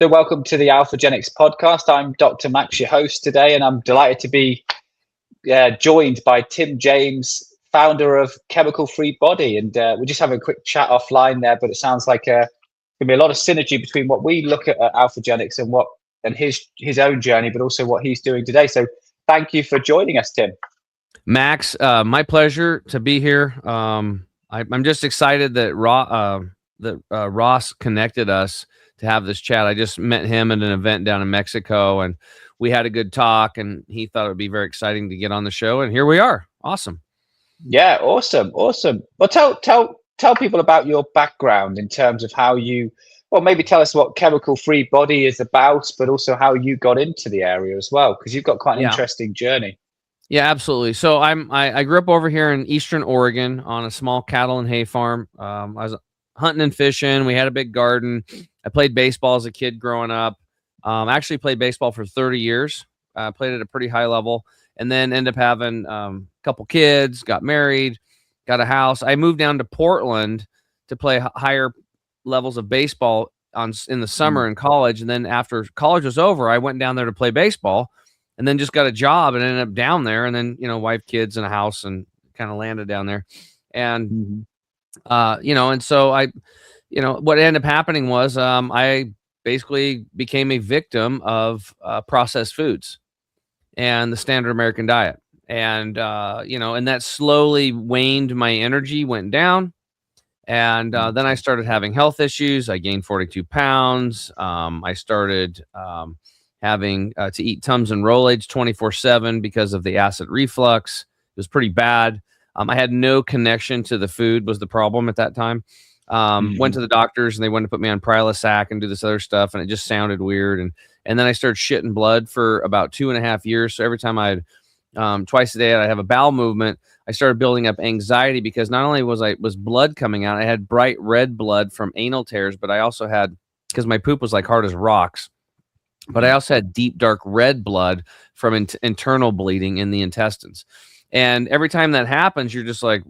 So welcome to the Alphagenix Podcast. I'm Dr. Max, your host today, and I'm delighted to be joined by Tim James, founder of Chemical Free Body. And we're just having a quick chat offline there, but it sounds like going to be a lot of synergy between what we look at Alphagenix and his own journey, but also what he's doing today. So thank you for joining us, Tim. Max, my pleasure to be here. I'm just excited that Ross connected us to have this chat. I just met him at an event down in Mexico, and we had a good talk, and he thought it would be very exciting to get on the show, and here we are. Awesome. Yeah, awesome. Well, tell people about your background in terms of how maybe tell us what Chemical Free Body is about, but also how you got into the area as well, because you've got quite an interesting journey. Yeah, absolutely. So I grew up over here in Eastern Oregon on a small cattle and hay farm. I was hunting and fishing. We had a big garden. I played baseball as a kid growing up. I actually played baseball for 30 years. Played at a pretty high level, and then ended up having a couple kids, got married, got a house. I moved down to Portland to play higher levels of baseball in the summer in college. And then after college was over, I went down there to play baseball, and then just got a job and ended up down there. And then, wife, kids, and a house, and kind of landed down there. And, and so what ended up happening was I basically became a victim of processed foods and the standard American diet. And, and that slowly waned. My energy went down. And then I started having health issues. I gained 42 pounds. I started having to eat Tums and Rolaids 24/7 because of the acid reflux. It was pretty bad. I had no connection to the food was the problem at that time. Went to the doctors, and they wanted to put me on Prilosec and do this other stuff, and it just sounded weird. And then I started shitting blood for about 2.5 years. So every time twice a day, I'd have a bowel movement. I started building up anxiety because not only was blood coming out, I had bright red blood from anal tears, but I also had, because my poop was like hard as rocks, but I also had deep, dark red blood from internal bleeding in the intestines. And every time that happens, you're just like,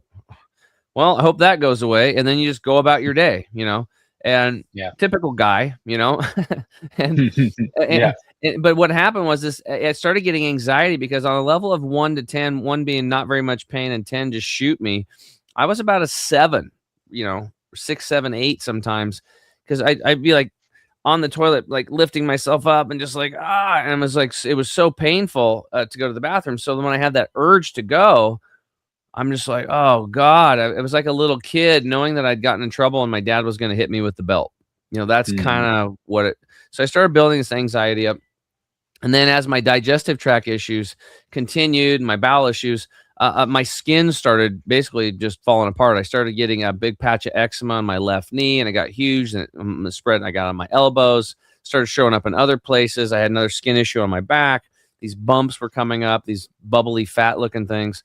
well, I hope that goes away. And then you just go about your day, and typical guy, But what happened was I started getting anxiety because on a level of 1 to 10, 1 being not very much pain and 10 just shoot me, I was about a 7, 6, 7, 8 sometimes, because I'd be like on the toilet, like lifting myself up and just like, and it was like, it was so painful to go to the bathroom. So when I had that urge to go, I'm just like, oh God, it was like a little kid knowing that I'd gotten in trouble and my dad was going to hit me with the belt. That's kind of so I started building this anxiety up. And then as my digestive tract issues continued, my bowel issues, my skin started basically just falling apart. I started getting a big patch of eczema on my left knee, and it got huge, and the spread I got on my elbows started showing up in other places. I had another skin issue on my back. These bumps were coming up, these bubbly fat looking things.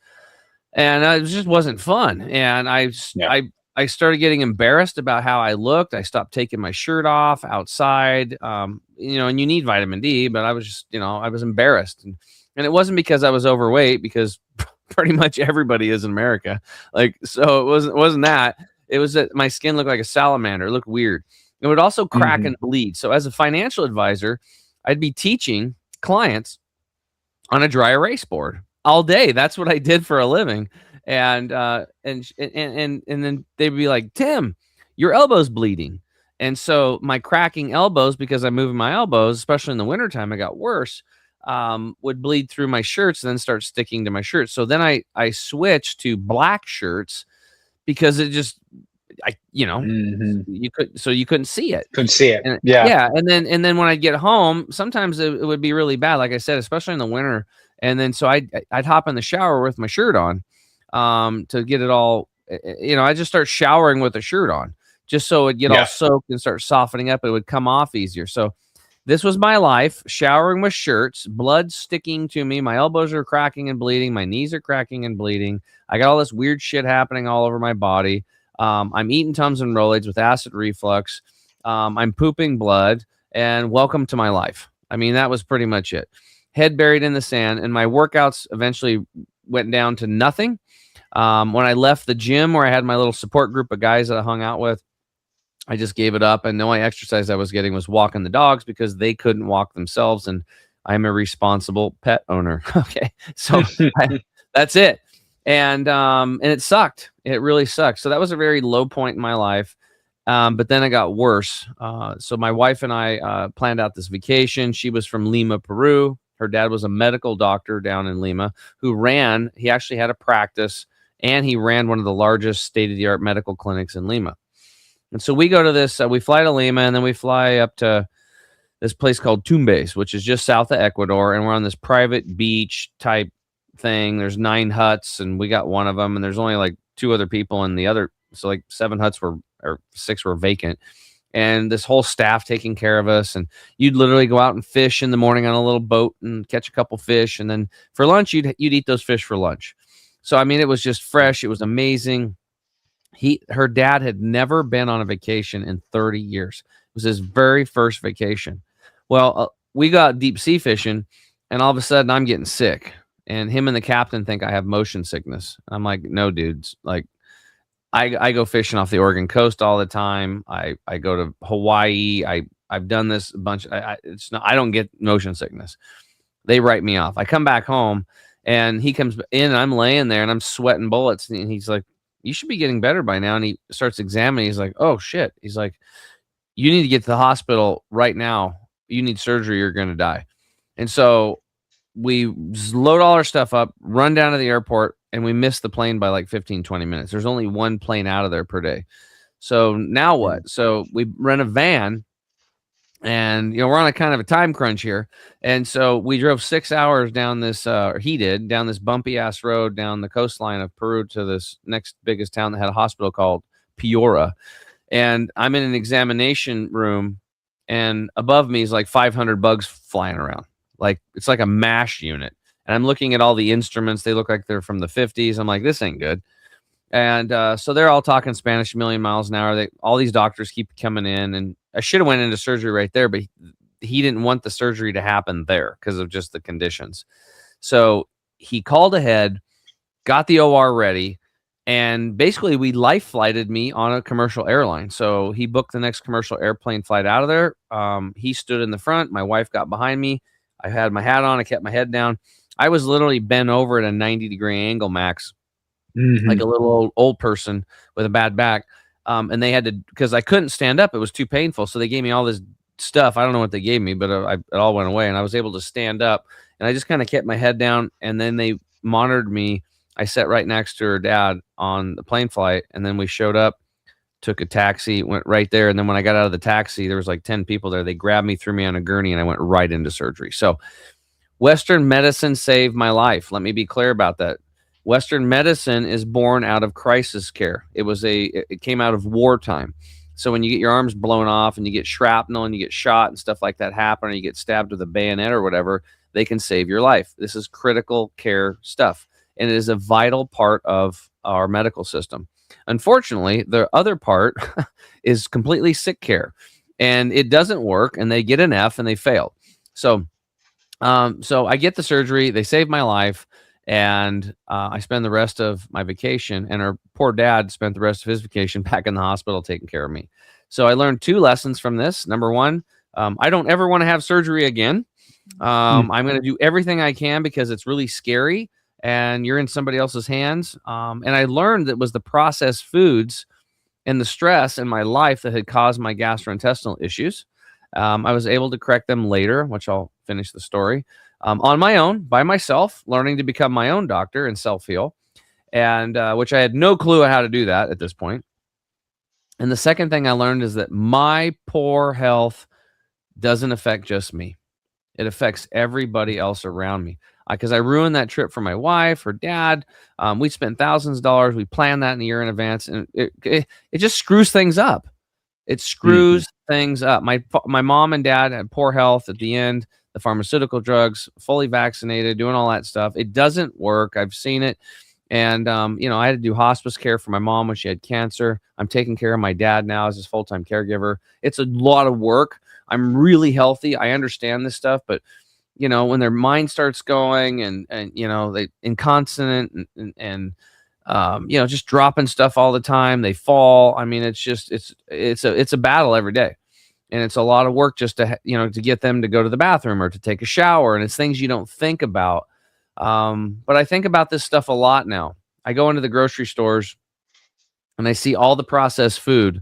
And it just wasn't fun. And I started getting embarrassed about how I looked. I stopped taking my shirt off outside, and you need vitamin D, but I was just, I was embarrassed. And it wasn't because I was overweight, because pretty much everybody is in America. So it wasn't that. It was that my skin looked like a salamander. It looked weird. It would also crack and bleed. So as a financial advisor, I'd be teaching clients on a dry erase board all day. That's what I did for a living. And then they'd be like, Tim, your elbow's bleeding. And so my cracking elbows, because I'm moving my elbows, especially in the wintertime, it got worse, would bleed through my shirts and then start sticking to my shirts. So then I switched to black shirts because it just, you couldn't see it. Couldn't see it. And, And then when I'd get home, sometimes it would be really bad. Like I said, especially in the winter. And then, so I'd hop in the shower with my shirt on, to get it all, I just start showering with a shirt on just so it'd get all soaked and start softening up. It would come off easier. So this was my life, showering with shirts, blood sticking to me. My elbows are cracking and bleeding. My knees are cracking and bleeding. I got all this weird shit happening all over my body. I'm eating Tums and Rolaids with acid reflux. I'm pooping blood, and welcome to my life. I mean, that was pretty much it. Head buried in the sand, and my workouts eventually went down to nothing. When I left the gym where I had my little support group of guys that I hung out with, I just gave it up. And the only exercise I was getting was walking the dogs because they couldn't walk themselves. And I'm a responsible pet owner. Okay. So that's it. And it sucked. It really sucked. So that was a very low point in my life. But then it got worse. So my wife and I planned out this vacation. She was from Lima, Peru. Her dad was a medical doctor down in Lima he actually had a practice, and he ran one of the largest state-of-the-art medical clinics in Lima. And so we go to this, we fly to Lima, and then we fly up to this place called Tumbes, which is just south of Ecuador. And we're on this private beach type thing. There's 9 huts, and we got one of them, and there's only like 2 other people in the other. So like 7 huts or 6 were vacant. And this whole staff taking care of us. And you'd literally go out and fish in the morning on a little boat and catch a couple fish. And then for lunch, you'd eat those fish for lunch. So, I mean, it was just fresh. It was amazing. Her dad had never been on a vacation in 30 years. It was his very first vacation. Well, we got deep sea fishing, and all of a sudden I'm getting sick. And him and the captain think I have motion sickness. I'm like, no, dudes. Like, I go fishing off the Oregon coast all the time. I go to Hawaii. I've done this a bunch. I don't get motion sickness. They write me off. I come back home, and he comes in, and I'm laying there, and I'm sweating bullets. And he's like, you should be getting better by now. And he starts examining. He's like, oh, shit. He's like, you need to get to the hospital right now. You need surgery. You're going to die. And so we load all our stuff up, run down to the airport, and we missed the plane by like 15, 20 minutes. There's only one plane out of there per day. So now what? So we rent a van, and, we're on a kind of a time crunch here. And so we drove 6 hours down this, down this bumpy ass road down the coastline of Peru to this next biggest town that had a hospital called Piura. And I'm in an examination room, and above me is like 500 bugs flying around. Like, it's like a MASH unit. And I'm looking at all the instruments. They look like they're from the 50s. I'm like, this ain't good. And so they're all talking Spanish a million miles an hour. All these doctors keep coming in. And I should have went into surgery right there, but he didn't want the surgery to happen there because of just the conditions. So he called ahead, got the OR ready, and basically we life flighted me on a commercial airline. So he booked the next commercial airplane flight out of there. He stood in the front. My wife got behind me. I had my hat on. I kept my head down. I was literally bent over at a 90-degree angle, Max, like a little old person with a bad back. And they had to, because I couldn't stand up. It was too painful. So they gave me all this stuff. I don't know what they gave me, but it all went away. And I was able to stand up. And I just kind of kept my head down. And then they monitored me. I sat right next to her dad on the plane flight. And then we showed up, took a taxi, went right there. And then when I got out of the taxi, there was like 10 people there. They grabbed me, threw me on a gurney, and I went right into surgery. So Western medicine saved my life. Let me be clear about that. Western medicine is born out of crisis care. It came out of wartime. So when you get your arms blown off and you get shrapnel and you get shot and stuff like that happen, or you get stabbed with a bayonet or whatever, they can save your life. This is critical care stuff, and it is a vital part of our medical system. Unfortunately, the other part is completely sick care, and it doesn't work, and they get an F and they fail. So I get the surgery. They save my life. And I spend the rest of my vacation, and her poor dad spent the rest of his vacation back in the hospital taking care of me. So I learned 2 lessons from this. Number one, I don't ever want to have surgery again. I'm going to do everything I can because it's really scary and you're in somebody else's hands. And I learned that it was the processed foods and the stress in my life that had caused my gastrointestinal issues. I was able to correct them later, which I'll finish the story. On my own, by myself, learning to become my own doctor and self-heal, and which I had no clue how to do that at this point. And the second thing I learned is that my poor health doesn't affect just me. It affects everybody else around me. Because I ruined that trip for my wife, her dad. We spent thousands of dollars. We planned that in a year in advance, and it just screws things up. It screws things up. My mom and dad had poor health at the end. The pharmaceutical drugs, fully vaccinated, doing all that stuff. It doesn't work. I've seen it. And, I had to do hospice care for my mom when she had cancer. I'm taking care of my dad now as his full-time caregiver. It's a lot of work. I'm really healthy. I understand this stuff, but, when their mind starts going and they incontinent and just dropping stuff all the time. They fall. I mean, it's a battle every day. And it's a lot of work just to, to get them to go to the bathroom or to take a shower. And it's things you don't think about. But I think about this stuff a lot now. I go into the grocery stores and I see all the processed food.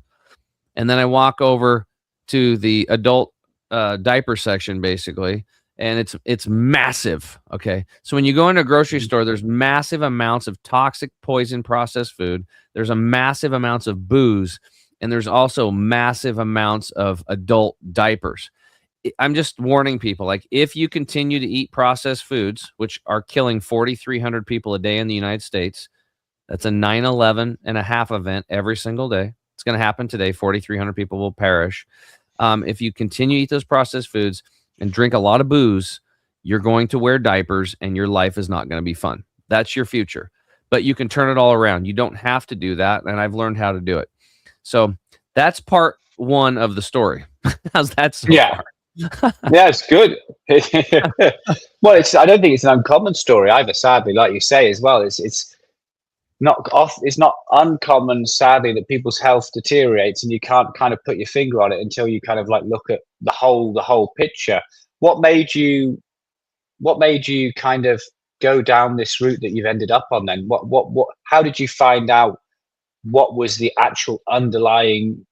And then I walk over to the adult diaper section, basically. And it's massive. Okay. So when you go into a grocery store, there's massive amounts of toxic poison processed food. There's a massive amounts of booze. And there's also massive amounts of adult diapers. I'm just warning people, like, if you continue to eat processed foods, which are killing 4,300 people a day in the United States, that's a 9/11 and a half event every single day. It's going to happen today. 4,300 people will perish. If you continue to eat those processed foods and drink a lot of booze, you're going to wear diapers and your life is not going to be fun. That's your future. But you can turn it all around. You don't have to do that. And I've learned how to do it. So that's part one of the story. How's that so far? Yeah, it's good. Well, I don't think it's an uncommon story either, sadly, like you say as well. It's not uncommon, sadly, that people's health deteriorates and you can't kind of put your finger on it until you kind of like look at the whole picture. What made you kind of go down this route that you've ended up on then? How did you find out what was the actual underlying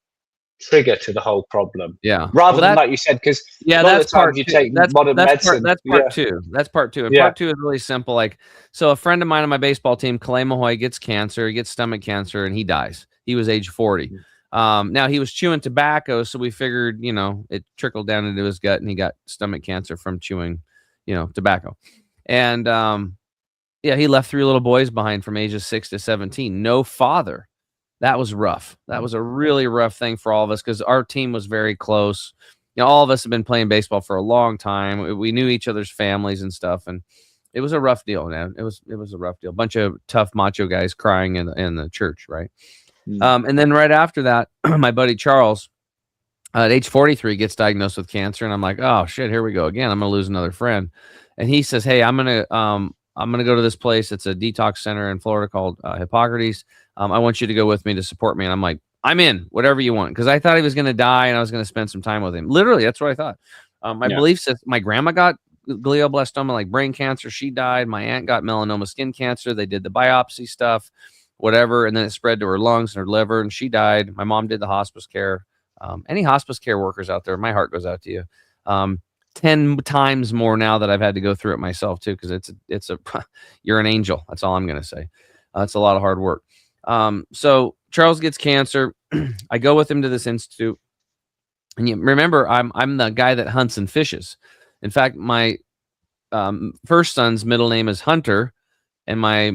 trigger to the whole problem? Yeah. Rather than, like you said, because that's part you take modern medicine. That's part two. That's part two. And part two is really simple. Like, so a friend of mine on my baseball team, Clay Mahoy, gets cancer, he gets stomach cancer, and he dies. He was age 40. Now he was chewing tobacco, so we figured, it trickled down into his gut and he got stomach cancer from chewing, tobacco. And he left 3 little boys behind from ages 6 to 17. No father. That was rough. That was a really rough thing for all of us because our team was very close. All of us have been playing baseball for a long time. We knew each other's families and stuff, and it was a rough deal, man. It was a rough deal. A bunch of tough macho guys crying in the church, right? And then right after that, my buddy Charles, at age 43, gets diagnosed with cancer, and I'm like, oh shit, here we go again. I'm gonna lose another friend. And he says, hey, I'm gonna go to this place. It's a detox center in Florida called Hippocrates. I want you to go with me to support me. And I'm like, I'm in, whatever you want. Because I thought he was going to die and I was going to spend some time with him. Literally, that's what I thought. My belief says my grandma got glioblastoma, like brain cancer. She died. My aunt got melanoma skin cancer. They did the biopsy stuff, whatever. And then it spread to her lungs and her liver and she died. My mom did the hospice care. Any hospice care workers out there, my heart goes out to you. 10 times more now that I've had to go through it myself too. Because you're an angel. That's all I'm going to say. It's a lot of hard work. So Charles gets cancer. I go with him to this institute, and you remember I'm the guy that hunts and fishes. In fact, my first son's middle name is Hunter, and my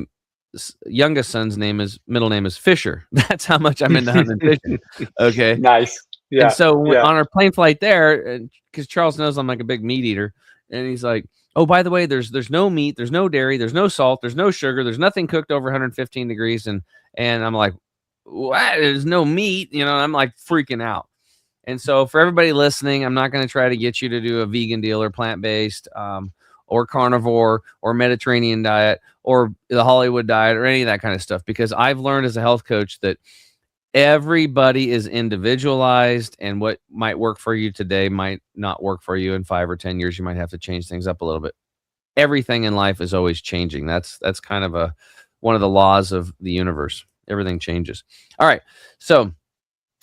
youngest son's middle name is Fisher. That's how much I'm into hunting and fishing. Okay, nice. Yeah. And so on our plane flight there, because Charles knows I'm like a big meat eater, and he's like, oh, by the way, there's no meat, there's no dairy, there's no salt, there's no sugar, there's nothing cooked over 115 degrees. And I'm like, what? There's no meat, I'm like freaking out. And so for everybody listening, I'm not going to try to get you to do a vegan deal or plant-based or carnivore or Mediterranean diet or the Hollywood diet or any of that kind of stuff, because I've learned as a health coach that everybody is individualized, and what might work for you today might not work for you in 5 or 10 years. You might have to change things up a little bit. Everything in life is always changing. That's kind of one of the laws of the universe. Everything changes. All right. So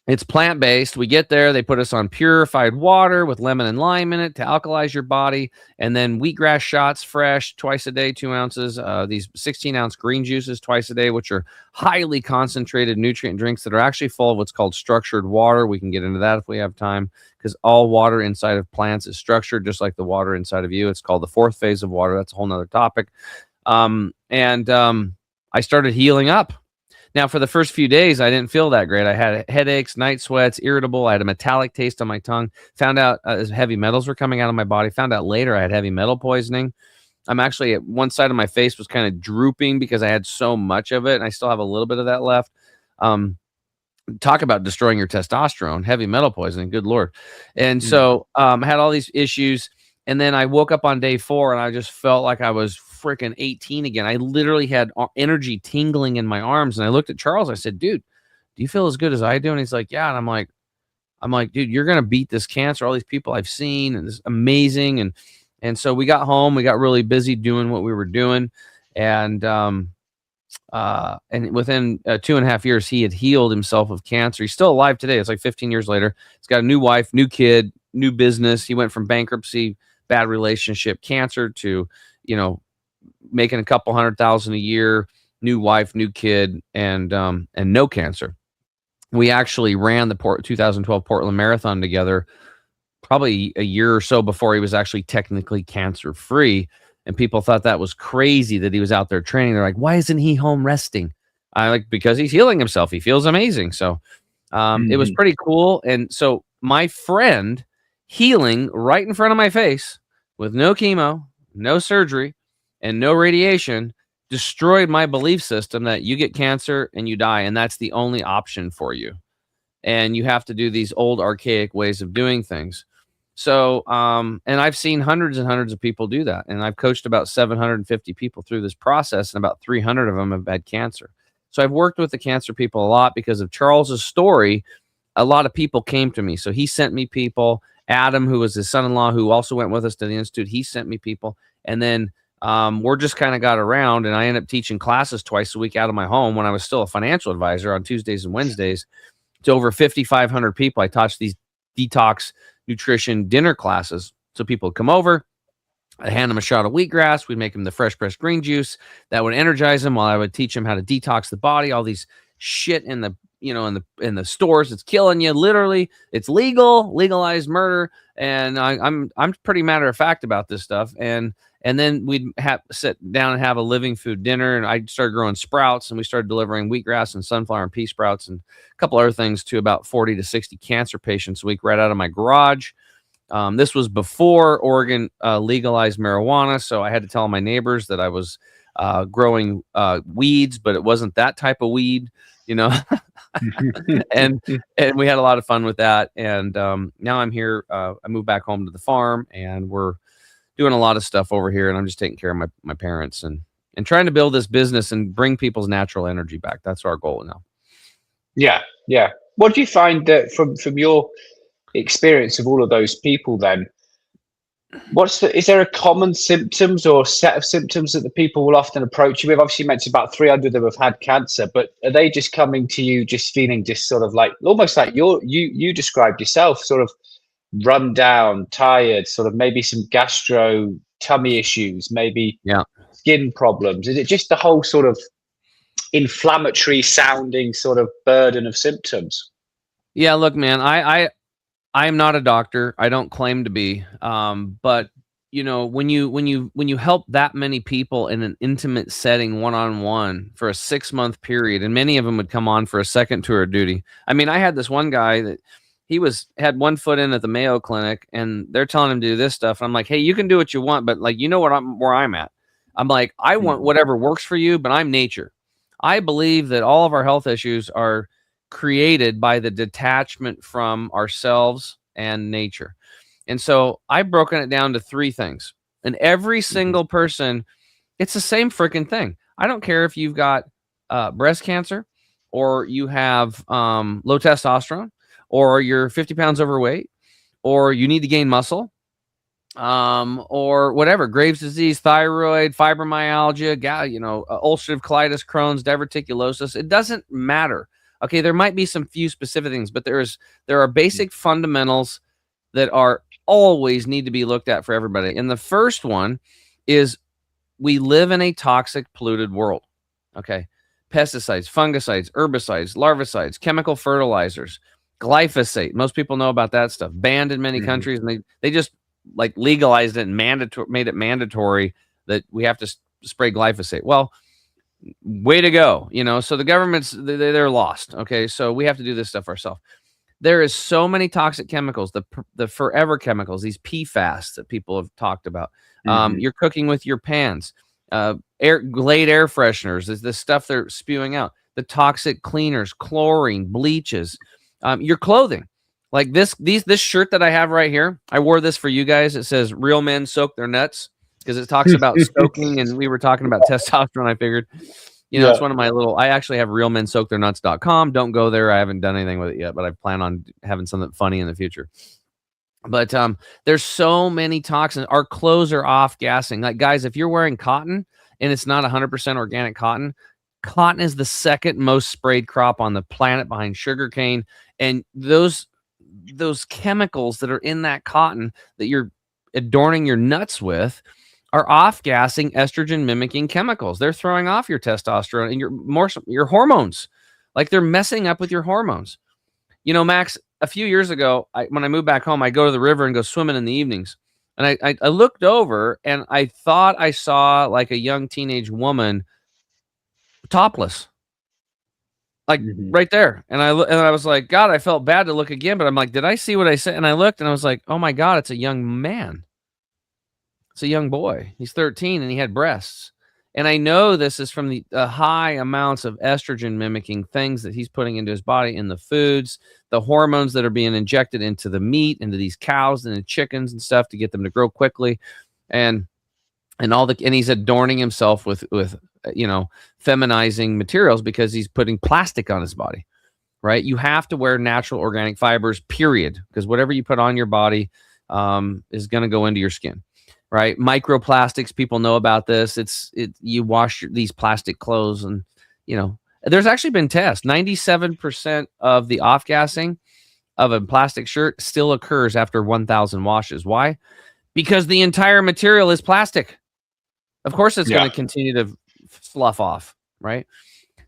it's plant-based. We get there. They put us on purified water with lemon and lime in it to alkalize your body. And then wheatgrass shots, fresh, twice a day, 2 ounces. These 16-ounce green juices twice a day, which are highly concentrated nutrient drinks that are actually full of what's called structured water. We can get into that if we have time, because all water inside of plants is structured, just like the water inside of you. It's called the 4th phase of water. That's a whole nother topic. I started healing up. Now, for the first few days, I didn't feel that great. I had headaches, night sweats, irritable. I had a metallic taste on my tongue. Found out heavy metals were coming out of my body. Found out later I had heavy metal poisoning. I'm actually at one side of my face was kind of drooping because I had so much of it, and I still have a little bit of that left. Talk about destroying your testosterone, heavy metal poisoning. Good Lord. And so I had all these issues. And then I woke up on day 4 and I just felt like I was freaking 18 again. I literally had energy tingling in my arms. And I looked at Charles. I said, dude, do you feel as good as I do? And he's like, yeah. And I'm like, dude, you're going to beat this cancer. All these people I've seen, and it's amazing. And so we got home, we got really busy doing what we were doing. And within 2.5 years, he had healed himself of cancer. He's still alive today. It's like 15 years later. He's got a new wife, new kid, new business. He went from bankruptcy, bad relationship, cancer to, making a couple $100,000 a year, new wife, new kid, and no cancer. We actually ran the 2012 Portland Marathon together probably a year or so before he was actually technically cancer free. And people thought that was crazy that he was out there training. They're like, why isn't he home resting? Because he's healing himself. He feels amazing. So it was pretty cool. And so my friend healing right in front of my face with no chemo, no surgery, and no radiation destroyed my belief system that you get cancer and you die, and that's the only option for you. And you have to do these old archaic ways of doing things. So, and I've seen hundreds and hundreds of people do that. And I've coached about 750 people through this process, and about 300 of them have had cancer. So I've worked with the cancer people a lot because of Charles's story. A lot of people came to me. So he sent me people. Adam, who was his son-in-law, who also went with us to the Institute, he sent me people. And then we're just kind of got around, and I ended up teaching classes twice a week out of my home when I was still a financial advisor on Tuesdays and Wednesdays to over 5,500 people. I taught these detox nutrition dinner classes. So people would come over, I'd hand them a shot of wheatgrass. We'd make them the fresh pressed green juice that would energize them while I would teach them how to detox the body, all these shit in the, in the stores. It's killing you. Literally, it's legalized murder. And I'm pretty matter of fact about this stuff. And then we'd sit down and have a living food dinner. And I started growing sprouts, and we started delivering wheatgrass and sunflower and pea sprouts and a couple other things to about 40 to 60 cancer patients a week right out of my garage. This was before Oregon legalized marijuana. So I had to tell my neighbors that I was growing weeds, but it wasn't that type of weed, and we had a lot of fun with that. And now I'm here. I moved back home to the farm, and we're doing a lot of stuff over here, and I'm just taking care of my parents and trying to build this business and bring people's natural energy back. That's our goal now. Yeah. What do you find that from your experience of all of those people then? Is there a common symptoms or set of symptoms that the people will often approach you with? Obviously, you mentioned about 300 of them have had cancer, but are they just coming to you just feeling just sort of like, almost like you described yourself, sort of run down, tired, sort of maybe some gastro tummy issues, maybe skin problems? Is it just the whole sort of inflammatory sounding sort of burden of symptoms? Yeah, look, man, I'm not a doctor. I don't claim to be. But when you help that many people in an intimate setting, one-on-one for a 6-month period, and many of them would come on for a second tour of duty. I mean, I had this one guy that had one foot in at the Mayo Clinic, and they're telling him to do this stuff. And I'm like, hey, you can do what you want, but like, where I'm at. I'm like, I want whatever works for you, but I'm nature. I believe that all of our health issues are created by the detachment from ourselves and nature. And so I've broken it down to 3 things. And every single person, it's the same freaking thing. I don't care if you've got breast cancer, or you have low testosterone, or you're 50 pounds overweight, or you need to gain muscle, or whatever, Graves' disease, thyroid, fibromyalgia, ulcerative colitis, Crohn's, diverticulosis. It doesn't matter. Okay, there might be some few specific things, but there are basic fundamentals that are always need to be looked at for everybody. And the first one is we live in a toxic, polluted world. Okay, pesticides, fungicides, herbicides, larvicides, chemical fertilizers, glyphosate. Most people know about that stuff. Banned in many countries, and they just like legalized it and made it mandatory that we have to spray glyphosate. Well, way to go. So the government's they're lost. Okay, so we have to do this stuff ourselves. There is so many toxic chemicals, the forever chemicals, these PFAS that people have talked about. You're cooking with your pans, Glade air fresheners is the stuff they're spewing out. The toxic cleaners, chlorine, bleaches, your clothing. Like this shirt that I have right here, I wore this for you guys. It says "Real men soak their nuts." because it talks about soaking, and we were talking about testosterone. I figured, it's one of my little. I actually have realmensoaktheirnuts.com. Don't go there. I haven't done anything with it yet, but I plan on having something funny in the future. But there's so many toxins. Our clothes are off gassing. Like, guys, if you're wearing cotton and it's not 100% organic cotton, cotton is the second most sprayed crop on the planet behind sugarcane. And those chemicals that are in that cotton that you're adorning your nuts with are off-gassing estrogen mimicking chemicals. They're throwing off your testosterone and your hormones. Like, they're messing up with your hormones. Max, a few years ago, when I moved back home, I go to the river and go swimming in the evenings. And I looked over and I thought I saw like a young teenage woman topless, like right there. And I was like, God, I felt bad to look again, but I'm like, did I see what I said? And I looked and I was like, oh my God, it's a young man. It's a young boy. He's 13 and he had breasts. And I know this is from the high amounts of estrogen mimicking things that he's putting into his body in the foods, the hormones that are being injected into the meat, into these cows and the chickens and stuff to get them to grow quickly. And he's adorning himself with feminizing materials because he's putting plastic on his body, right? You have to wear natural organic fibers, period. Because whatever you put on your body is going to go into your skin. Right. Microplastics. People know about this. You wash these plastic clothes and, there's actually been tests. 97% of the off-gassing of a plastic shirt still occurs after 1,000 washes. Why? Because the entire material is plastic. Of course, it's going to continue to slough off. Right.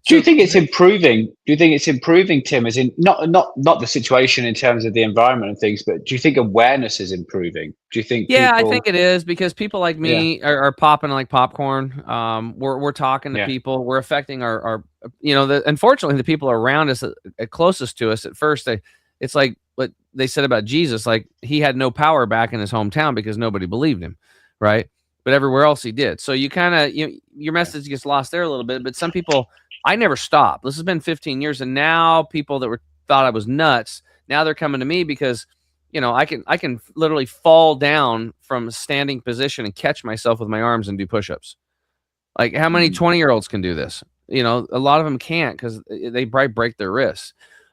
Do you think it's improving? Do you think it's improving, Tim? As in not the situation in terms of the environment and things, but do you think awareness is improving? Do you think? Yeah, I think it is, because people like me are popping like popcorn. We're talking to people. We're affecting our unfortunately, the people around us, closest to us at first, it's like what they said about Jesus, like he had no power back in his hometown because nobody believed him, right? But everywhere else he did. So you kind of your message gets lost there a little bit. But some people. I never stopped. This has been 15 years. And now people that thought I was nuts, now they're coming to me because, I can literally fall down from a standing position and catch myself with my arms and do push-ups. Like, how many 20-year-olds can do this? A lot of them can't because they break their wrists.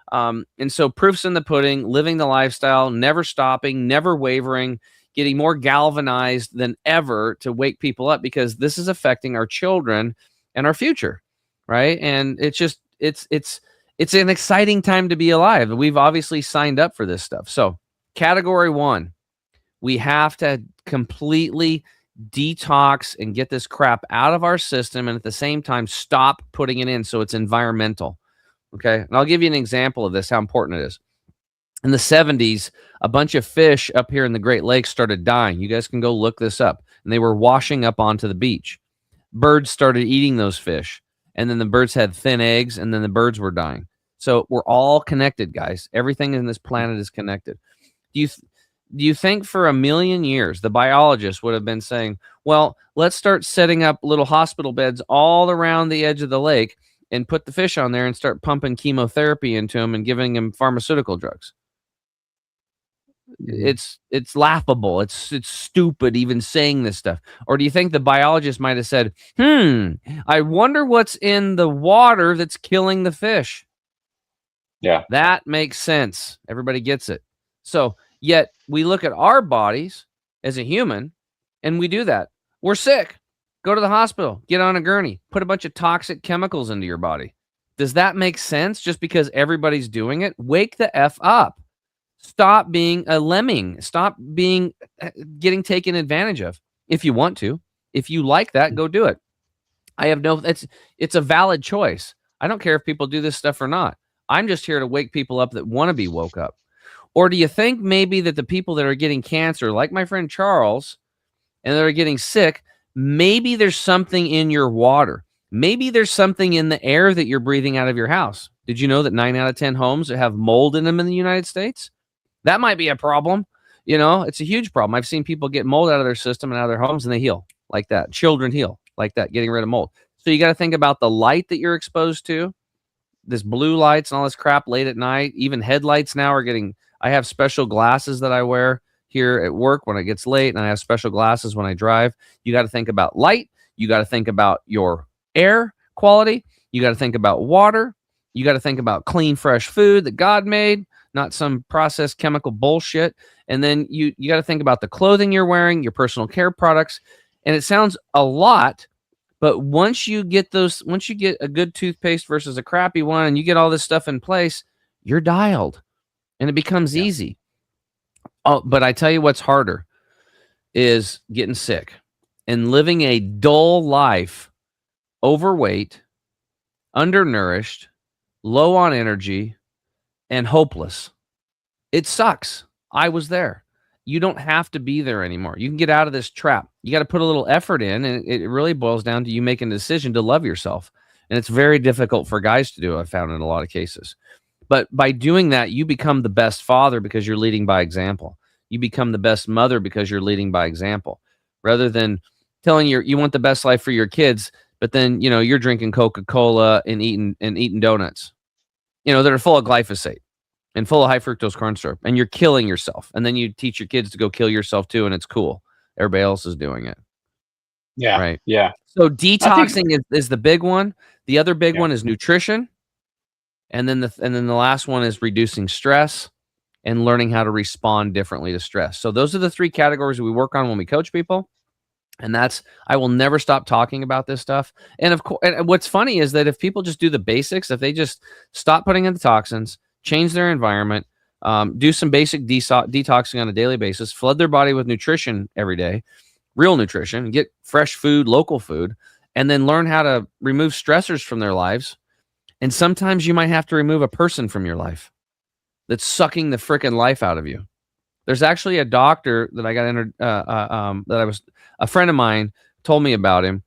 And so proof's in the pudding, living the lifestyle, never stopping, never wavering, getting more galvanized than ever to wake people up, because this is affecting our children and our future. Right. And it's an exciting time to be alive. We've obviously signed up for this stuff. So category 1, we have to completely detox and get this crap out of our system. And at the same time, stop putting it in. So it's environmental. Okay. And I'll give you an example of this, how important it is. In the 70s, a bunch of fish up here in the Great Lakes started dying. You guys can go look this up. And they were washing up onto the beach. Birds started eating those fish. And then the birds had thin eggs, and then the birds were dying. So we're all connected, guys. Everything in this planet is connected. Do you think for a million years the biologists would have been saying, well, let's start setting up little hospital beds all around the edge of the lake and put the fish on there and start pumping chemotherapy into them and giving them pharmaceutical drugs? It's laughable. It's stupid even saying this stuff. Or do you think the biologist might have said, I wonder what's in the water that's killing the fish? Yeah. That makes sense. Everybody gets it. So yet we look at our bodies as a human and we do that. We're sick. Go to the hospital, get on a gurney, put a bunch of toxic chemicals into your body. Does that make sense just because everybody's doing it? Wake the F up. Stop being a lemming. Stop getting taken advantage of. If you want to, if you like that, go do it. It's a valid choice. I don't care if people do this stuff or not. I'm just here to wake people up that want to be woke up. Or do you think maybe that the people that are getting cancer, like my friend Charles, and that are getting sick, maybe there's something in your water. Maybe there's something in the air that you're breathing out of your house. Did you know that 9 out of 10 homes have mold in them in the United States? That might be a problem. It's a huge problem. I've seen people get mold out of their system and out of their homes, and they heal like that. Children heal like that, getting rid of mold. So you got to think about the light that you're exposed to, this blue lights and all this crap late at night. Even headlights now are I have special glasses that I wear here at work when it gets late and I have special glasses when I drive. You got to think about light. You got to think about your air quality. You got to think about water. You got to think about clean, fresh food that God made, not some processed chemical bullshit. And then you got to think about the clothing you're wearing, your personal care products. And it sounds a lot, but once you get a good toothpaste versus a crappy one and you get all this stuff in place, you're dialed and it becomes easy. Oh, but I tell you what's harder is getting sick and living a dull life, overweight, undernourished, low on energy, and hopeless. It sucks. I was there. You don't have to be there anymore. You can get out of this trap. You got to put a little effort in, and it really boils down to you making a decision to love yourself. And it's very difficult for guys to do, I've found in a lot of cases. But by doing that, you become the best father because you're leading by example. You become the best mother because you're leading by example. Rather than telling you want the best life for your kids, but then, you're drinking Coca-Cola and eating donuts, that are full of glyphosate and full of high fructose corn syrup, and you're killing yourself. And then you teach your kids to go kill yourself too, and it's cool. Everybody else is doing it. Yeah. Right. Yeah. So detoxing is the big one. The other big one is nutrition. And then the last one is reducing stress and learning how to respond differently to stress. So those are the three categories we work on when we coach people. And I will never stop talking about this stuff. And of course, and what's funny is that if people just do the basics, if they just stop putting in the toxins, change their environment, do some basic detoxing on a daily basis, flood their body with nutrition every day, real nutrition, get fresh food, local food, and then learn how to remove stressors from their lives. And sometimes you might have to remove a person from your life that's sucking the freaking life out of you. There's actually a doctor that I got a friend of mine told me about him.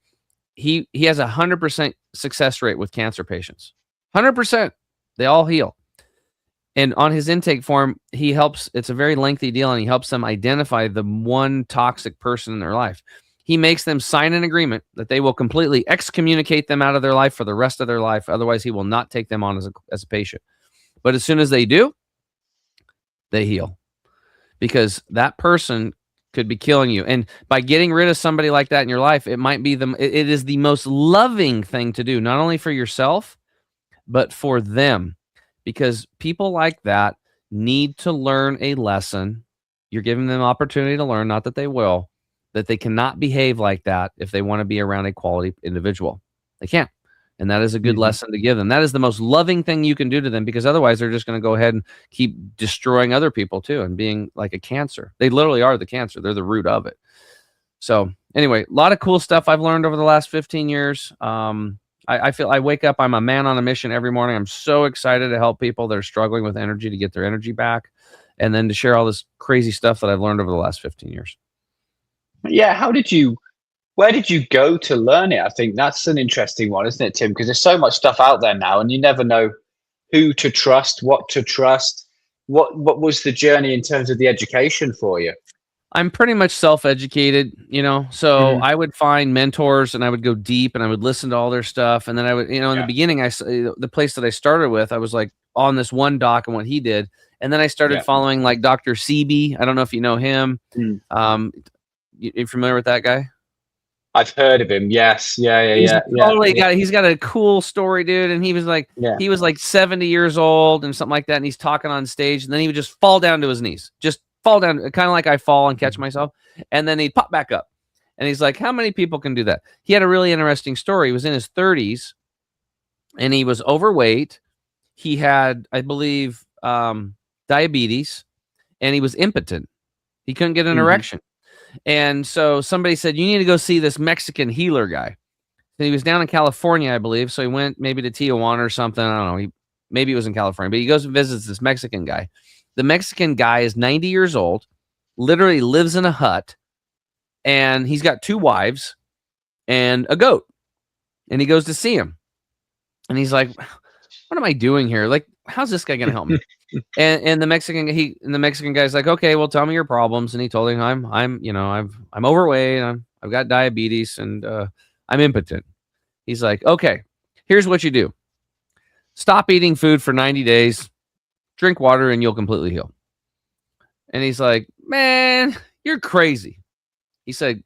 He has 100% success rate with cancer patients. 100%. They all heal. And on his intake form, it's a very lengthy deal, and he helps them identify the one toxic person in their life. He makes them sign an agreement that they will completely excommunicate them out of their life for the rest of their life. Otherwise, he will not take them on as a patient. But as soon as they do, they heal. Because that person could be killing you. And by getting rid of somebody like that in your life, it is the most loving thing to do, not only for yourself, but for them. Because people like that need to learn a lesson. You're giving them opportunity to learn, not that they will, that they cannot behave like that if they want to be around a quality individual. They can't. And that is a good lesson to give them. That is the most loving thing you can do to them, because otherwise they're just going to go ahead and keep destroying other people too and being like a cancer. They literally are the cancer. They're the root of it. So anyway, a lot of cool stuff I've learned over the last 15 years. I feel I wake up, I'm a man on a mission every morning. I'm so excited to help people that are struggling with energy to get their energy back, and then to share all this crazy stuff that I've learned over the last 15 years. Yeah. Where did you go to learn it? I think that's an interesting one, isn't it, Tim? Because there's so much stuff out there now, and you never know who to trust, what to trust. What was the journey in terms of the education for you? I'm pretty much self-educated, so I would find mentors and I would go deep and I would listen to all their stuff. And then I would, in the beginning, the place that I started with, I was like on this one doc and what he did. And then I started following like Dr. Sebi. I don't know if you know him. You familiar with that guy? I've heard of him. Yes. Yeah. He's got a cool story, dude. And he was like, 70 years old and something like that. And he's talking on stage, and then he would just fall down to his knees, just fall down, kind of like I fall and catch myself. And then he'd pop back up. And he's like, how many people can do that? He had a really interesting story. He was in his 30s and he was overweight. He had, I believe, diabetes, and he was impotent. He couldn't get an erection. And so somebody said, you need to go see this Mexican healer guy. And he was down in California, I believe. So he went maybe to Tijuana or something. I don't know. Maybe it was in California, but he goes and visits this Mexican guy. The Mexican guy is 90 years old, literally lives in a hut, and he's got 2 wives and a goat. And he goes to see him. And he's like, what am I doing here? Like, how's this guy going to help me? and the Mexican guy's like, okay, well, tell me your problems. And he told him, I'm overweight, I've got diabetes, and I'm impotent. He's like, okay, here's what you do. Stop eating food for 90 days, drink water, and you'll completely heal. And he's like, man, you're crazy. He's like,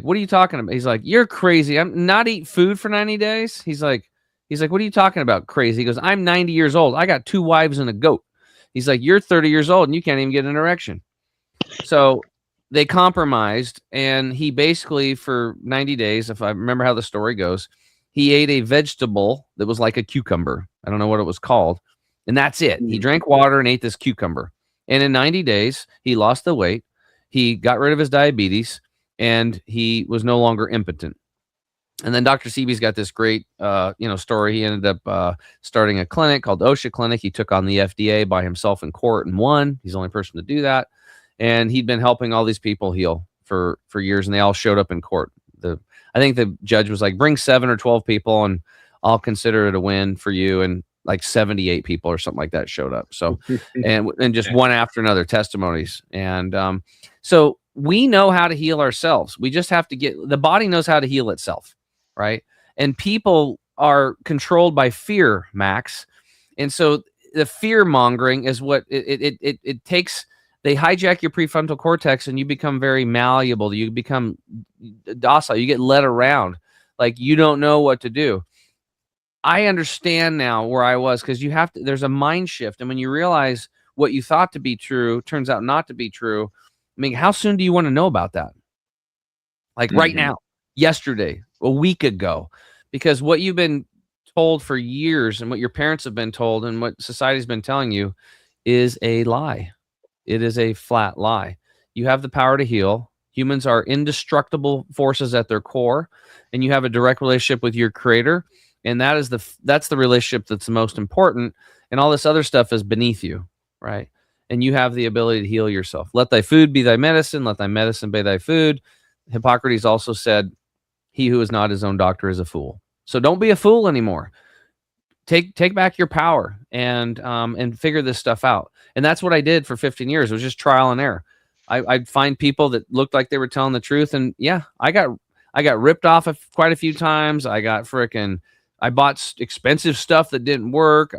what are you talking about? He's like, you're crazy. I'm not eat food for 90 days. He's like, what are you talking about? Crazy. He goes, I'm 90 years old. I got 2 wives and a goat. He's like, you're 30 years old and you can't even get an erection. So they compromised, and he basically for 90 days, if I remember how the story goes, he ate a vegetable that was like a cucumber. I don't know what it was called. And that's it. He drank water and ate this cucumber. And in 90 days, he lost the weight. He got rid of his diabetes, and he was no longer impotent. And then Dr. Seaby's got this great, story. He ended up starting a clinic called OSHA Clinic. He took on the FDA by himself in court and won. He's the only person to do that. And he'd been helping all these people heal for years, and they all showed up in court. I think the judge was like, bring 7 or 12 people, and I'll consider it a win for you. And like 78 people or something like that showed up. So, and just one after another testimonies. And so we know how to heal ourselves. We just have to the body knows how to heal itself. Right. And people are controlled by fear, Max. And so the fear mongering is what it takes. They hijack your prefrontal cortex, and you become very malleable. You become docile. You get led around like you don't know what to do. I understand now where I was, because there's a mind shift. And when you realize what you thought to be true turns out not to be true, I mean, how soon do you want to know about that? Like right now, yesterday, a week ago, because what you've been told for years and what your parents have been told and what society's been telling you is a lie. It is a flat lie. You have the power to heal. Humans are indestructible forces at their core, and you have a direct relationship with your creator. And that's the relationship that's the most important. And all this other stuff is beneath you, right? And you have the ability to heal yourself. Let thy food be thy medicine. Let thy medicine be thy food. Hippocrates also said, he who is not his own doctor is a fool. So don't be a fool anymore. Take back your power and figure this stuff out. And that's what I did for 15 years. It was just trial and error. I'd find people that looked like they were telling the truth. And yeah, I got ripped off quite a few times. I bought expensive stuff that didn't work.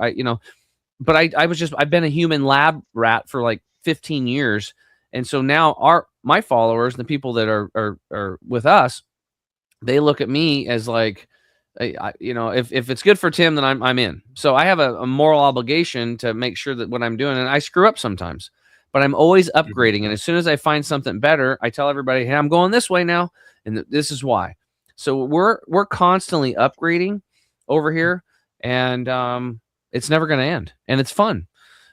But I've been a human lab rat for like 15 years. And so now my followers, the people that are with us, they look at me as like, if it's good for Tim, then I'm in. So I have a moral obligation to make sure that what I'm doing, and I screw up sometimes, but I'm always upgrading. And as soon as I find something better, I tell everybody, hey, I'm going this way now. And this is why. So we're constantly upgrading over here, and it's never going to end, and it's fun.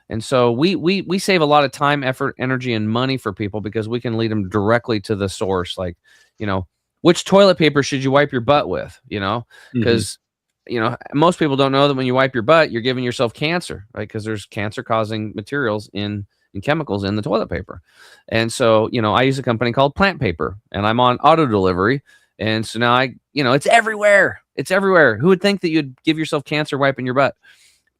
And so we save a lot of time, effort, energy, and money for people because we can lead them directly to the source. Like, which toilet paper should you wipe your butt with? Because most people don't know that when you wipe your butt, you're giving yourself cancer, right? Because there's cancer-causing materials in chemicals in the toilet paper. And so, I use a company called Plant Paper, and I'm on auto delivery. And so now it's everywhere. It's everywhere. Who would think that you'd give yourself cancer wiping your butt?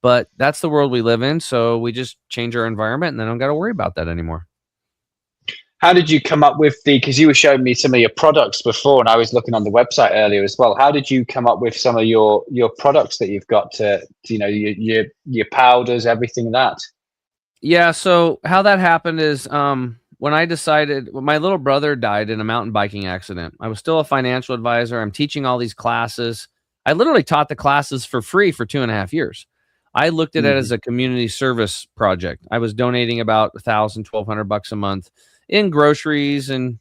But that's the world we live in. So we just change our environment, and then I don't got to worry about that anymore. How did you come up with because you were showing me some of your products before, and I was looking on the website earlier as well. How did you come up with some of your products that you've got your powders, everything that? Yeah. So how that happened is, when I decided, my little brother died in a mountain biking accident. I was still a financial advisor. I'm teaching all these classes. I literally taught the classes for free for 2.5 years. I looked at it as a community service project. I was donating about $1,000, $1,200 a month in groceries and,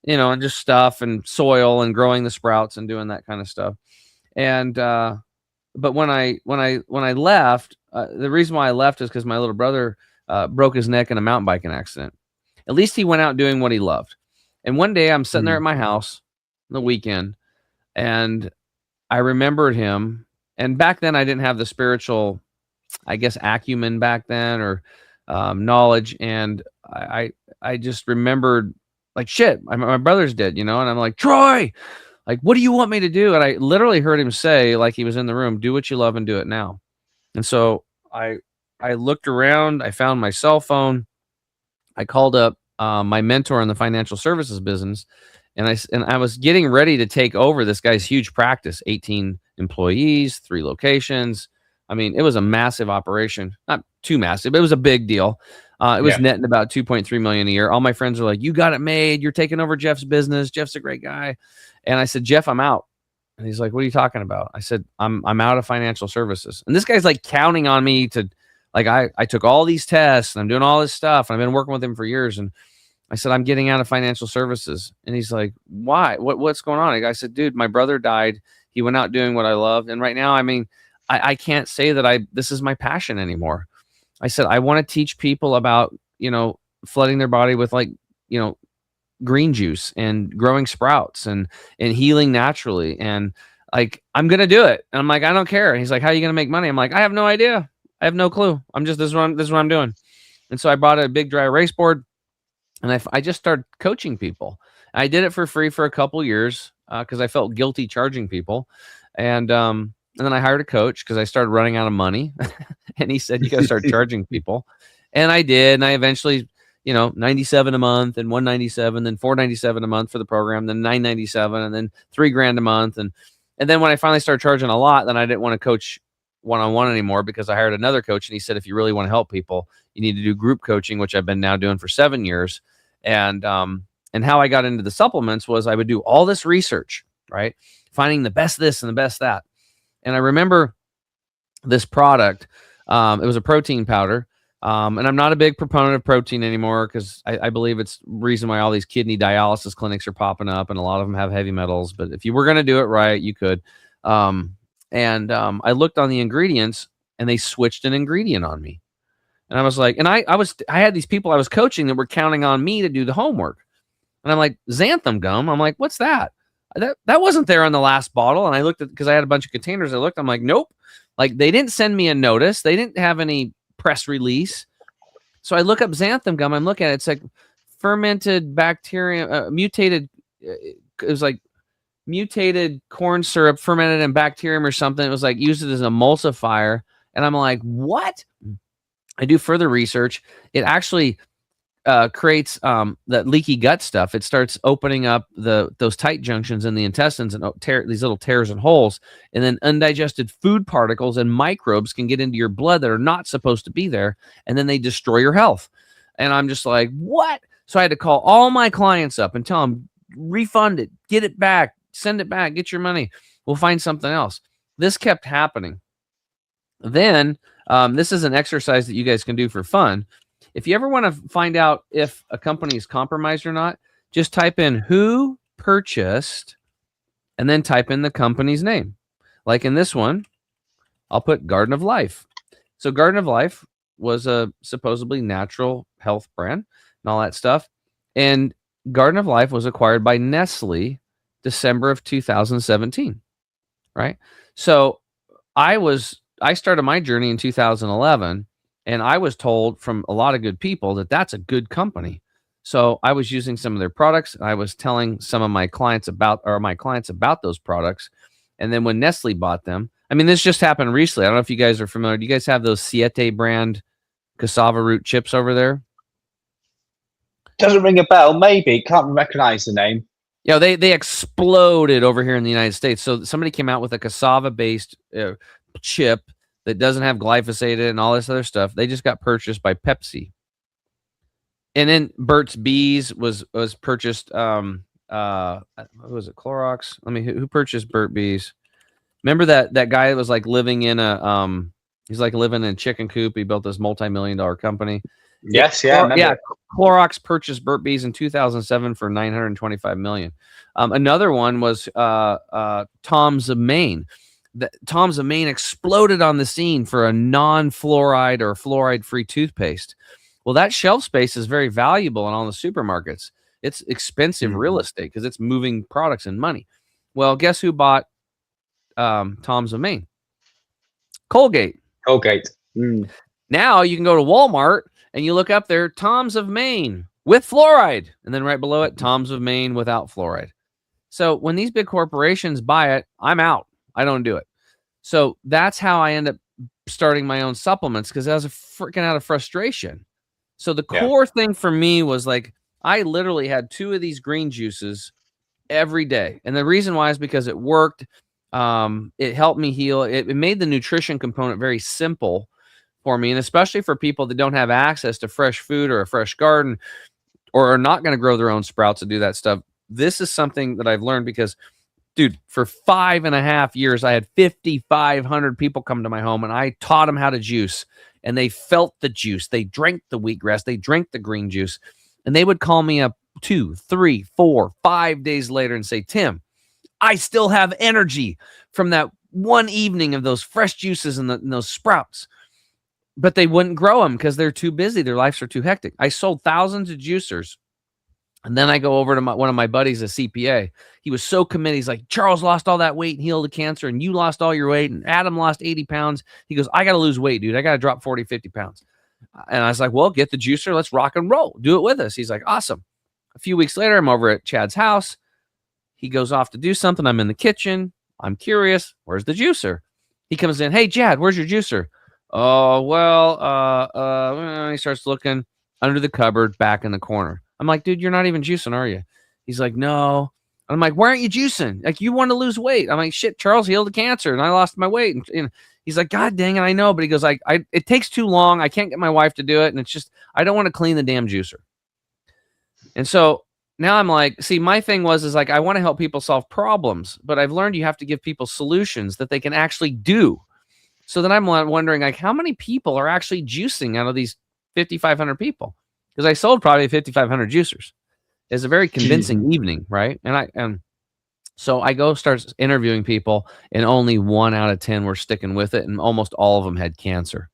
and just stuff and soil and growing the sprouts and doing that kind of stuff. And, but when I left, the reason why I left is because my little brother broke his neck in a mountain biking accident. At least he went out doing what he loved. And one day I'm sitting there at my house on the weekend, and I remembered him. And back then I didn't have the spiritual, I guess, acumen back then, or knowledge. And I just remembered, like, shit, my brother's dead, and I'm like, Troy, like, what do you want me to do? And I literally heard him say, like he was in the room, do what you love and do it now. And so I looked around, I found my cell phone. I called up my mentor in the financial services business, and I was getting ready to take over this guy's huge practice, 18 employees, 3 locations. I mean, it was a massive operation, not too massive, but it was a big deal. It was netting about 2.3 million a year. All my friends are like, "You got it made. You're taking over Jeff's business. Jeff's a great guy." And I said, "Jeff, I'm out." And he's like, "What are you talking about?" I said, I'm out of financial services." And this guy's like counting on me to, like, I took all these tests and I'm doing all this stuff and I've been working with him for years. And I said, "I'm getting out of financial services." And he's like, "Why? What's going on?" And I said, "Dude, my brother died. He went out doing what I loved. And right now, I mean, I can't say that this is my passion anymore." I said, "I want to teach people about, flooding their body with, like, green juice and growing sprouts and healing naturally. And, like, I'm going to do it." And I'm like, "I don't care." And he's like, "How are you going to make money?" I'm like, "I have no idea. I have no clue. This is what I'm doing." And so I bought a big dry erase board and I just started coaching people. I did it for free for a couple years because I felt guilty charging people. And then I hired a coach because I started running out of money. And he said, "You got to start charging people." And I did. And I eventually, $97 a month and $197, then $497 a month for the program, then $997, and then $3,000 a month. And then when I finally started charging a lot, then I didn't want to coach one-on-one anymore because I hired another coach. And he said, "If you really want to help people, you need to do group coaching," which I've been now doing for 7 years. And how I got into the supplements was I would do all this research, right? Finding the best this and the best that. And I remember this product. It was a protein powder. And I'm not a big proponent of protein anymore because I believe it's the reason why all these kidney dialysis clinics are popping up, and a lot of them have heavy metals. But if you were going to do it right, you could. I looked on the ingredients, and they switched an ingredient on me. And I was like, and I had these people I was coaching that were counting on me to do the homework. And I'm like, xanthan gum. I'm like, "What's that? That wasn't there on the last bottle." And I looked at, because I had a bunch of containers. I'm like, nope. Like, they didn't send me a notice. They didn't have any press release. So I look up xanthan gum. I'm looking at it. It's like fermented bacteria, mutated. It was like mutated corn syrup fermented in bacterium or something. It was like used as an emulsifier. And I'm like, what? I do further research. It actually creates that leaky gut stuff. It starts opening up those tight junctions in the intestines and these little tears and holes. And then undigested food particles and microbes can get into your blood that are not supposed to be there. And then they destroy your health. And I'm just like, what? So I had to call all my clients up and tell them, refund it, get it back, send it back, get your money. We'll find something else. This kept happening. Then this is an exercise that you guys can do for fun. If you ever want to find out if a company is compromised or not, just type in "who purchased" and then type in the company's name. Like in this one, I'll put Garden of Life. So Garden of Life was a supposedly natural health brand and all that stuff. And Garden of Life was acquired by Nestle December of 2017, right? So I started my journey in 2011. And I was told from a lot of good people that that's a good company. So I was using some of their products. I was telling some of my clients about those products. And then when Nestle bought them, I mean, this just happened recently. I don't know if you guys are familiar. Do you guys have those Siete brand cassava root chips over there? Doesn't ring a bell. Maybe. Can't recognize the name. Yeah, they exploded over here in the United States. So somebody came out with a cassava-based chip that doesn't have glyphosate in it and all this other stuff. They just got purchased by Pepsi. And then Burt's Bees was purchased. What was it? Clorox. Who purchased Burt Bees? Remember that guy that was like living in he's like living in a chicken coop. He built this multi-million-dollar company. Yes, Clorox purchased Burt Bees in 2007 for $925 million. Another one was Tom's of Maine. Tom's of Maine exploded on the scene for a non-fluoride or fluoride-free toothpaste. Well, that shelf space is very valuable in all the supermarkets. It's expensive real estate because it's moving products and money. Well, guess who bought Tom's of Maine? Colgate. Now you can go to Walmart and you look up there, Tom's of Maine with fluoride. And then right below it, Tom's of Maine without fluoride. So when these big corporations buy it, I'm out. I don't do it. So that's how I end up starting my own supplements, because I was freaking out of frustration. So the core thing for me was like, I literally had 2 of these green juices every day. And the reason why is because it worked. It helped me heal. It made the nutrition component very simple for me. And especially for people that don't have access to fresh food or a fresh garden, or are not going to grow their own sprouts and do that stuff. This is something that I've learned because, dude, for 5.5 years, I had 5,500 people come to my home and I taught them how to juice, and they felt the juice. They drank the wheatgrass. They drank the green juice, and they would call me up 2, 3, 4, 5 days later and say, Tim, I still have energy from that one evening of those fresh juices and those sprouts. But they wouldn't grow them because they're too busy. Their lives are too hectic. I sold thousands of juicers. And then I go over to one of my buddies, a CPA. He was so committed. He's like, Charles lost all that weight and healed the cancer, and you lost all your weight, and Adam lost 80 pounds. He goes, I got to lose weight, dude. I got to drop 40, 50 pounds. And I was like, well, get the juicer. Let's rock and roll. Do it with us. He's like, awesome. A few weeks later, I'm over at Chad's house. He goes off to do something. I'm in the kitchen. I'm curious. Where's the juicer? He comes in. Hey, Chad, where's your juicer? Oh, well, he starts looking under the cupboard back in the corner. I'm like, dude, you're not even juicing, are you? He's like, no. I'm like, why aren't you juicing? Like, you want to lose weight. I'm like, shit, Charles healed the cancer and I lost my weight. And he's like, God dang it, I know. But he goes, it takes too long. I can't get my wife to do it. And it's just, I don't want to clean the damn juicer. And so now I'm like, see, my thing is like, I want to help people solve problems, but I've learned you have to give people solutions that they can actually do. So then I'm wondering, like, how many people are actually juicing out of these 5,500 people? Because I sold probably 5,500 juicers. It's a very convincing evening, right? And so I go start interviewing people, and only 1 out of 10 were sticking with it, and almost all of them had cancer.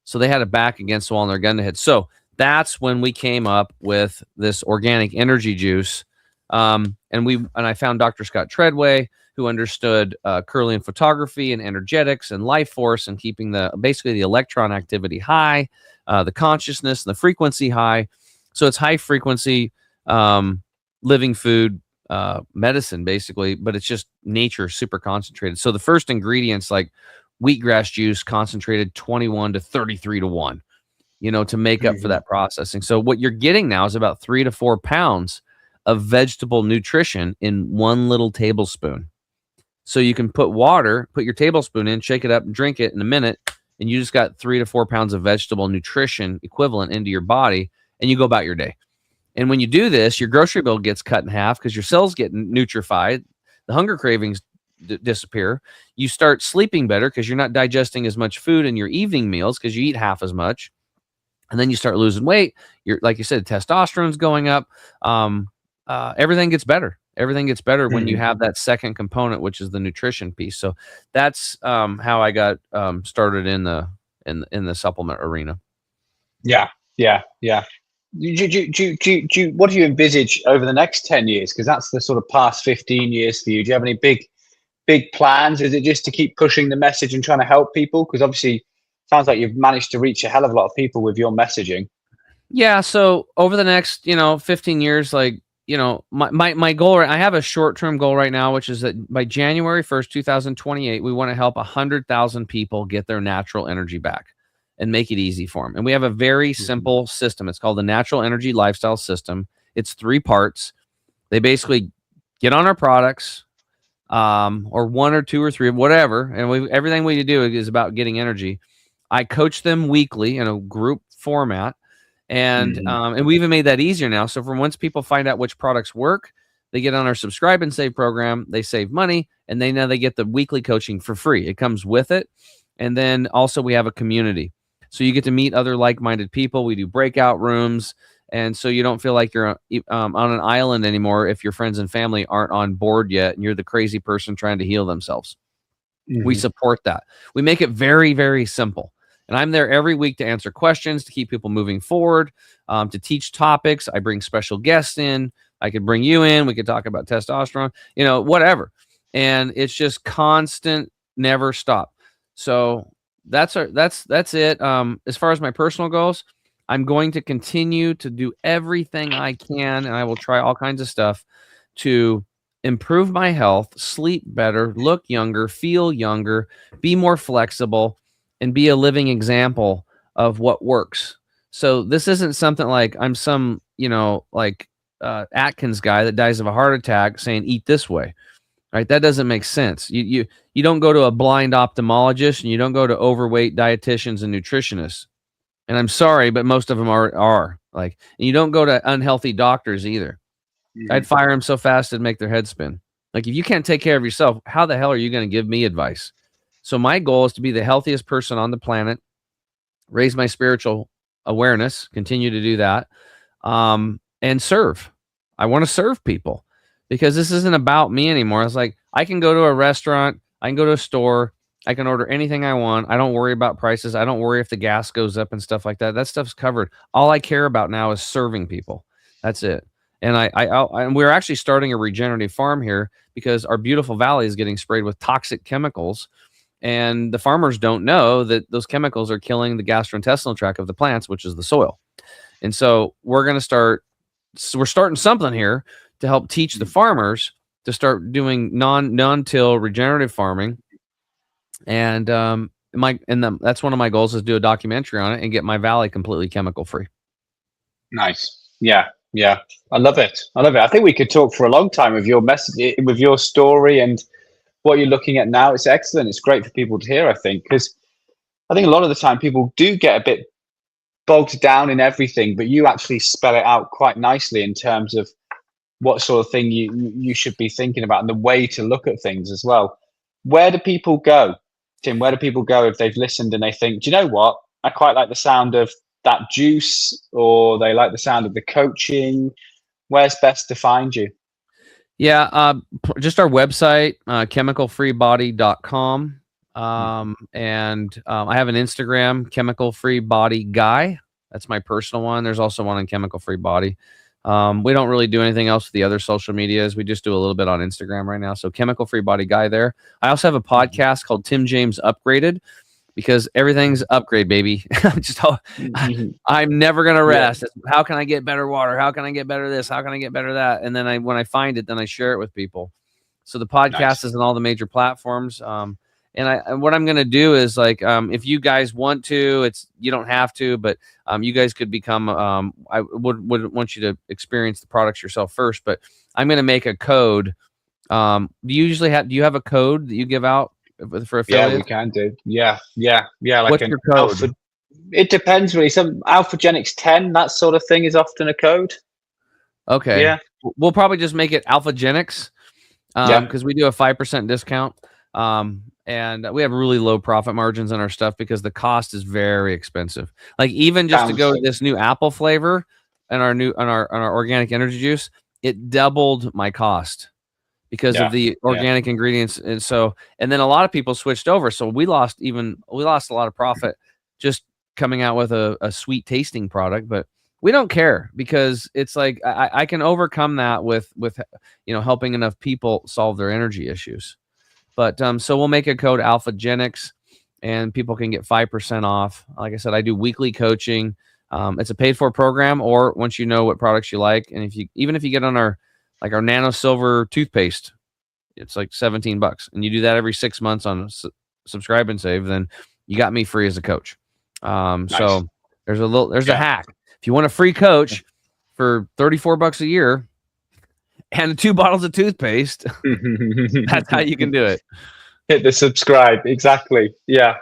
So they had a back against the wall and their gun to hit. So that's when we came up with this organic energy juice. And I found Dr. Scott Treadway, who understood Kirlian photography and energetics and life force and keeping basically the electron activity high, the consciousness and the frequency high. So it's high frequency living food medicine, basically, but it's just nature super concentrated. So the first ingredients, like wheatgrass juice, concentrated 21 to 33 to 1, to make up for that processing. So what you're getting now is about 3 to 4 pounds of vegetable nutrition in 1 little tablespoon. So you can put your tablespoon in, shake it up, and drink it in a minute, and you just got 3 to 4 pounds of vegetable nutrition equivalent into your body, and you go about your day. And when you do this, your grocery bill gets cut in half because your cells get nutrified, the hunger cravings disappear, you start sleeping better because you're not digesting as much food in your evening meals because you eat half as much, and then you start losing weight. Like you said, testosterone's going up. Everything gets better. Everything gets better when you have that second component, which is the nutrition piece. So that's how I got started in the supplement arena. Yeah. What do you envisage over the next 10 years? Because that's the sort of past 15 years for you. Do you have any big plans? Is it just to keep pushing the message and trying to help people? Because obviously, it sounds like you've managed to reach a hell of a lot of people with your messaging. Yeah. So over the next 15 years, like, my goal, I have a short-term goal right now, which is that by January 1st, 2028, we want to help 100,000 people get their natural energy back and make it easy for them. And we have a very simple system. It's called the Natural Energy Lifestyle System. It's 3 parts. They basically get on our products, or 1 or 2 or 3, whatever. And everything we do is about getting energy. I coach them weekly in a group format. And we even made that easier now. So once people find out which products work, they get on our subscribe and save program, they save money, and they get the weekly coaching for free. It comes with it. And then also we have a community. So you get to meet other like-minded people. We do breakout rooms. And so you don't feel like you're on an island anymore if your friends and family aren't on board yet and you're the crazy person trying to heal themselves. We support that. We make it very, very simple. And I'm there every week to answer questions, to keep people moving forward, to teach topics. I bring special guests in. I could bring you in. We could talk about testosterone, whatever. And it's just constant, never stop. So that's it. As far as my personal goals, I'm going to continue to do everything I can, and I will try all kinds of stuff to improve my health, sleep better, look younger, feel younger, be more flexible, and be a living example of what works. So this isn't something like I'm some, Atkins guy that dies of a heart attack saying, eat this way. right? That doesn't make sense. You don't go to a blind ophthalmologist, and you don't go to overweight dietitians and nutritionists. And I'm sorry, but most of them are like, and you don't go to unhealthy doctors either. I'd fire them so fast it'd make their head spin. Like, if you can't take care of yourself, how the hell are you going to give me advice? So my goal is to be the healthiest person on the planet, raise my spiritual awareness, continue to do that, and serve. I want to serve people, because this isn't about me anymore. It's like, I can go to a restaurant, I can go to a store, I can order anything I want. I don't worry about prices. I don't worry if the gas goes up and stuff like that. That stuff's covered. All I care about now is serving people. That's it. And and we're actually starting a regenerative farm here, because our beautiful valley is getting sprayed with toxic chemicals, and the farmers don't know that those chemicals are killing the gastrointestinal tract of the plants, which is the soil. And so we're starting something here to help teach the farmers to start doing non-till regenerative farming. And that's one of my goals, is do a documentary on it and get my valley completely chemical free. Nice. Yeah. I love it. I think we could talk for a long time with your message, with your story, and what you're looking at now. It's excellent. It's great for people to hear, I think, because I think a lot of the time people do get a bit bogged down in everything, but you actually spell it out quite nicely in terms of what sort of thing you should be thinking about, and the way to look at things as well. Where do people go, Tim? Where do people go if they've listened and they think, do you know what? I quite like the sound of that juice, or they like the sound of the coaching. Where's best to find you? Yeah, just our website, chemicalfreebody.com. And I have an Instagram, Chemical Free Body Guy. That's my personal one. There's also one on Chemical Free Body. We don't really do anything else with the other social medias. We just do a little bit on Instagram right now. So Chemical Free Body Guy there. I also have a podcast called Tim James Upgraded, because everything's upgrade, baby. I'm never going to rest. Yeah. How can I get better water? How can I get better this? How can I get better that? And then when I find it, then I share it with people. So the podcast is on all the major platforms. And what I'm going to do is, like, if you guys want to, you don't have to, but you guys could become, I would want you to experience the products yourself first, but I'm going to make a code. Do you have a code that you give out for affiliates? Yeah, we can do. Yeah. Like, what's your code? It depends really. Some Alphagenix 10, that sort of thing, is often a code. Okay. Yeah. We'll probably just make it Alphagenix, because we do a 5% discount. And we have really low profit margins on our stuff, because the cost is very expensive. Like, even just to go to this new apple flavor and our organic energy juice, it doubled my cost because of the organic ingredients. And then a lot of people switched over. So we lost a lot of profit just coming out with a sweet tasting product, but we don't care, because it's like, I can overcome that with helping enough people solve their energy issues. But so we'll make a code Alphagenix, and people can get 5% off. Like I said, I do weekly coaching. It's a paid for program, or once you know what products you like, and if you get on our nano silver toothpaste, it's like $17, and you do that every 6 months on subscribe and save, then you got me free as a coach. So there's a hack. If you want a free coach for $34 a year and 2 bottles of toothpaste, that's how you can do it. Hit the subscribe. Exactly. Yeah.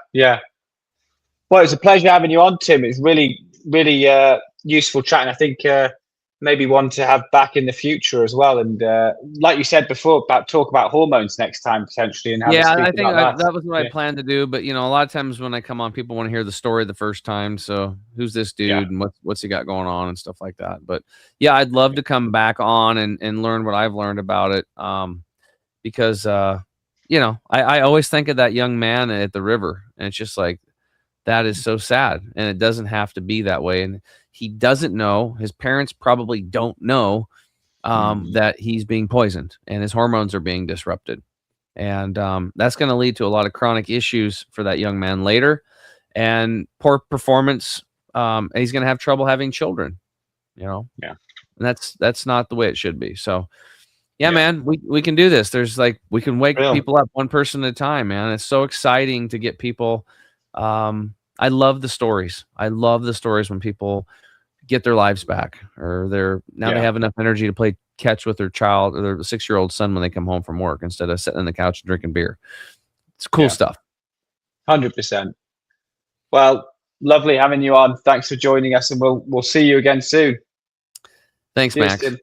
Well, it's a pleasure having you on, Tim. It's really, really useful chatting. I think maybe one to have back in the future as well. And like you said before, talk about hormones next time potentially. And I think that was what I planned to do. But a lot of times when I come on, people want to hear the story the first time. So who's this dude and what's he got going on and stuff like that. But yeah, I'd love to come back on and learn what I've learned about it. Because I always think of that young man at the river, and it's just like, that is so sad, and it doesn't have to be that way. And he doesn't know, his parents probably don't know that he's being poisoned and his hormones are being disrupted. And that's going to lead to a lot of chronic issues for that young man later, and poor performance. And he's going to have trouble having children, And that's not the way it should be. So man, we can do this. We can wake people up one person at a time, man. It's so exciting to get people. I love the stories. I love the stories when people get their lives back, or they have enough energy to play catch with their child or their 6-year-old son when they come home from work instead of sitting on the couch and drinking beer. It's cool stuff. 100%. Well, lovely having you on. Thanks for joining us, and we'll see you again soon. Thanks, Cheers, Max. Tim.